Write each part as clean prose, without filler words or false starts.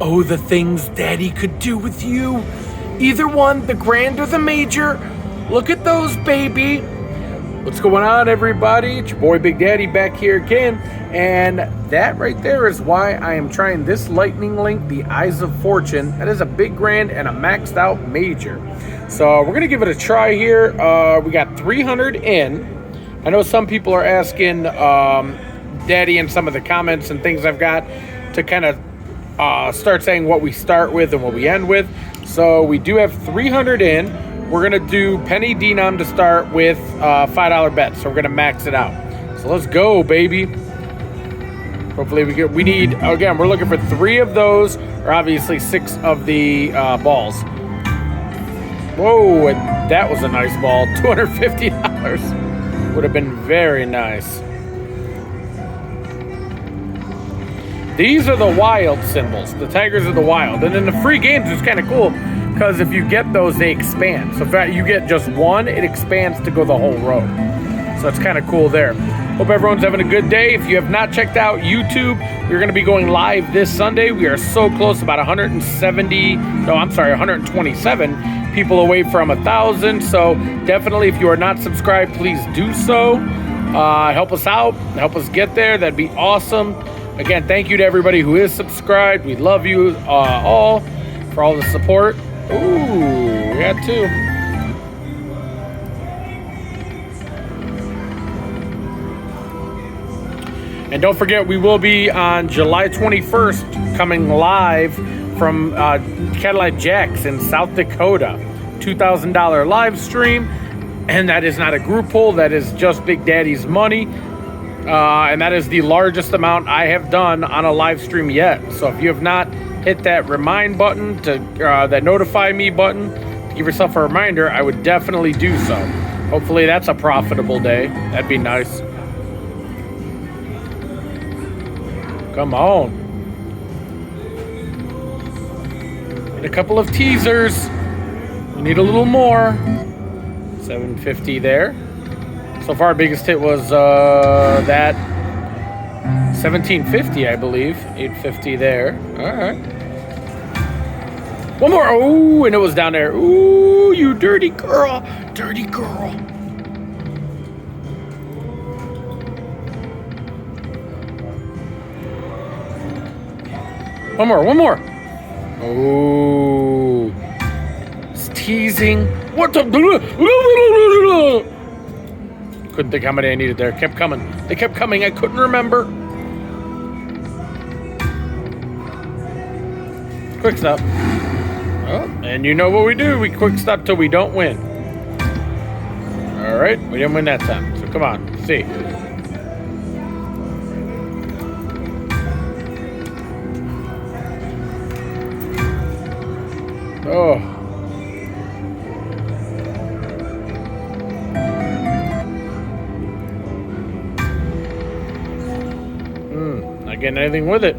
Oh, the things Daddy could do with you. Either one, the grand or the major. Look at those, baby. What's going on, everybody? It's your boy Big Daddy back here again. And that right there is why I am trying this Lightning Link, the Eyes of Fortune. That is a big grand and a maxed out major. So we're going to give it a try here. We got 300 in. I know some people are asking Daddy in some of the comments and things I've got to kind of start saying what we start with and what we end with. So we do have 300 in. We're going to do penny denom to start with $5 bets. So we're going to max it out. So let's go, baby. Hopefully we need, again, we're looking for 3 of those, or obviously 6 of the balls. Whoa, and that was a nice ball. $250 would have been very nice. These are the wild symbols. The tigers are the wild. And then the free games is kind of cool because if you get those, they expand. So if you get just one, it expands to go the whole row. So it's kind of cool there. Hope everyone's having a good day. If you have not checked out YouTube, we're going to be going live this Sunday. We are so close, about 127 people away from 1,000. So definitely, if you are not subscribed, please do so. Help us out. Help us get there. That'd be awesome. Again, thank you to everybody who is subscribed. We love you all for all the support. Ooh, we got 2. And don't forget, we will be on July 21st coming live from Cadillac Jack's in South Dakota. $2,000 live stream. And that is not a group pull. That is just Big Daddy's money. And that is the largest amount I have done on a live stream yet. So if you have not hit that remind button, that notify me button, to give yourself a reminder, I would definitely do so. Hopefully that's a profitable day. That'd be nice. Come on. Need a couple of teasers. We need a little more. 750 there. So far, biggest hit was that 1750, I believe. 850 there. All right. One more. Oh, and it was down there. Ooh, you dirty girl. Dirty girl. One more. Oh. It's teasing. What the? Couldn't think how many I needed there. Kept coming. They kept coming. I couldn't remember. Quick stop. Oh, and you know what we do. We quick stop till we don't win. All right. We didn't win that time. So come on. Let's see. Oh. Not getting anything with it.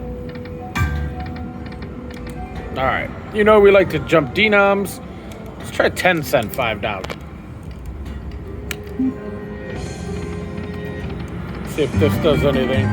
All right. You know we like to jump denoms. Let's try 10 cent $5. See if this does anything.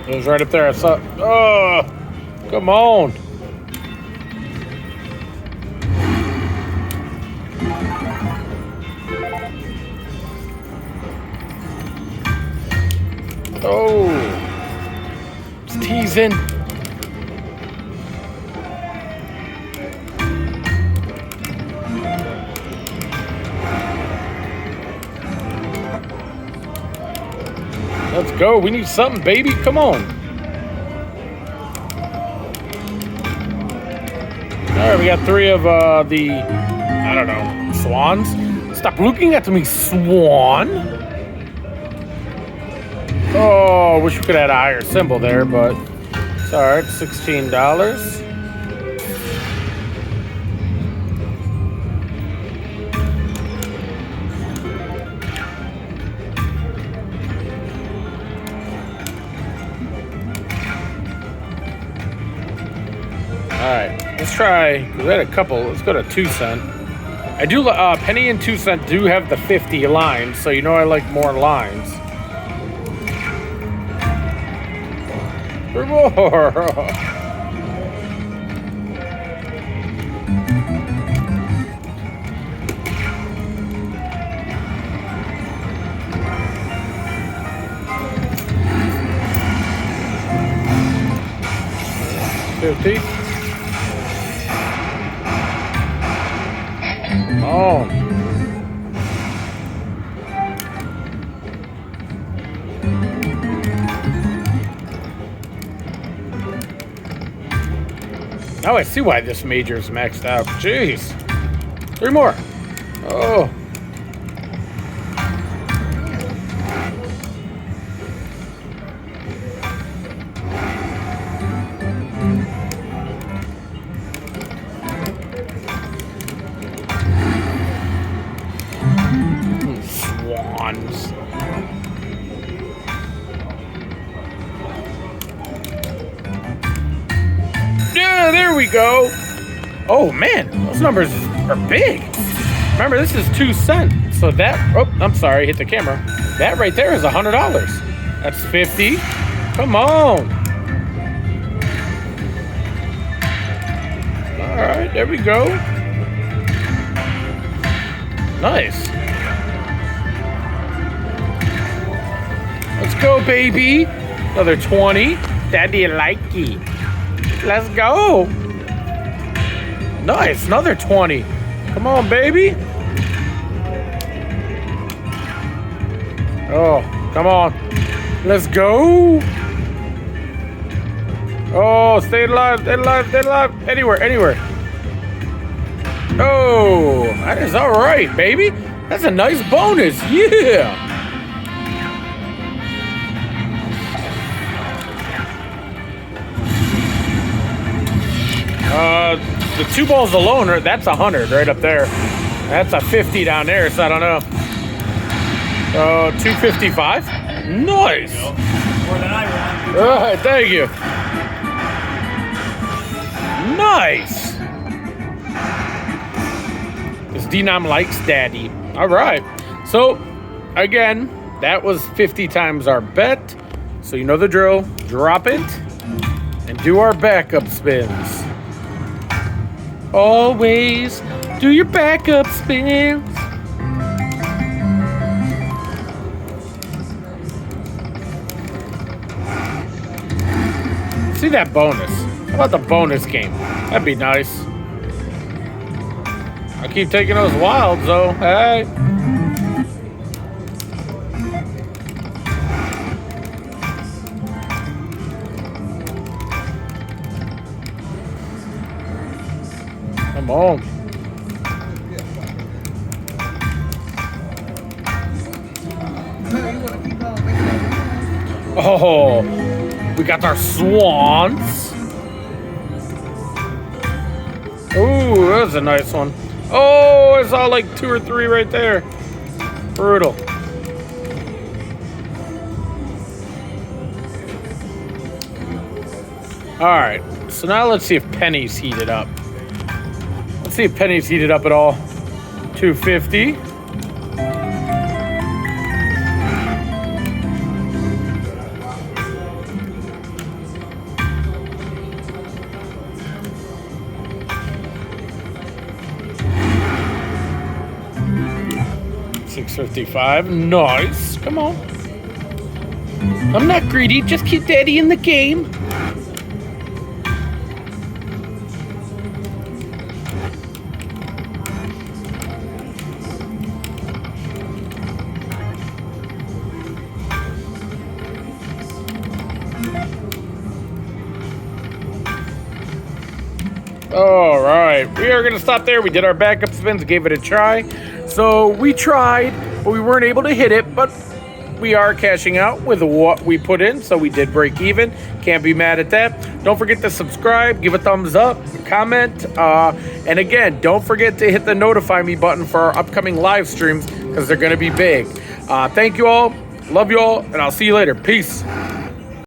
It was right up there. I saw. Oh, come on. Oh, it's teasing. Let's go. We need something, baby. Come on. All right, we got 3 of the, I don't know, swans. Stop looking at me, swan. Oh, wish we could have had a higher symbol there, but it's all right. $16. right, let's try. We had a couple. Let's go to 2 cent. I do. Penny and 2 cent do have the 50 lines, so you know I like more lines. 3 more. $50. Oh. Now I see why this major is maxed out. Jeez. 3 more. Oh. Swans. Yeah, there we go. Oh man, those numbers are big. Remember, this is 2 cent. So that, oh, I'm sorry, hit the camera. That right there is $100. That's 50. Come on. All right, there we go. Nice. Let's go, baby. Another 20. Daddy likey. Let's go. Nice. Another 20. Come on, baby. Oh, come on. Let's go. Oh, stay alive, stay alive, stay alive. Anywhere, anywhere. Oh, that is all right, baby. That's a nice bonus. Yeah. The 2 balls alone, that's 100 right up there. That's a 50 down there, so I don't know. 255. Nice. More than I want. All right, thank you. Nice. This Denom likes daddy. All right. So, again, that was 50 times our bet. So you know the drill. Drop it and do our backup spins. Always do your backup spins. See that bonus. How about the bonus game? That'd be nice. I'll keep taking those wilds though. Hey. Come on. Oh, we got our swans. Ooh, that's a nice one. Oh, I saw like 2 or 3 right there. Brutal. All right, so now let's see if pennies heated up. Let's see if pennies heated up at all. 250. $6.55. Nice. Come on. I'm not greedy. Just keep daddy in the game. All right, we are gonna stop there. We did our backup spins, gave it a try. So we tried, but we weren't able to hit it, but we are cashing out with what we put in, so we did break even. Can't be mad at that. Don't forget to subscribe, give a thumbs up, comment, and again, don't forget to hit the notify me button for our upcoming live streams because they're gonna be big. Thank you all, love you all, and I'll see you later. Peace.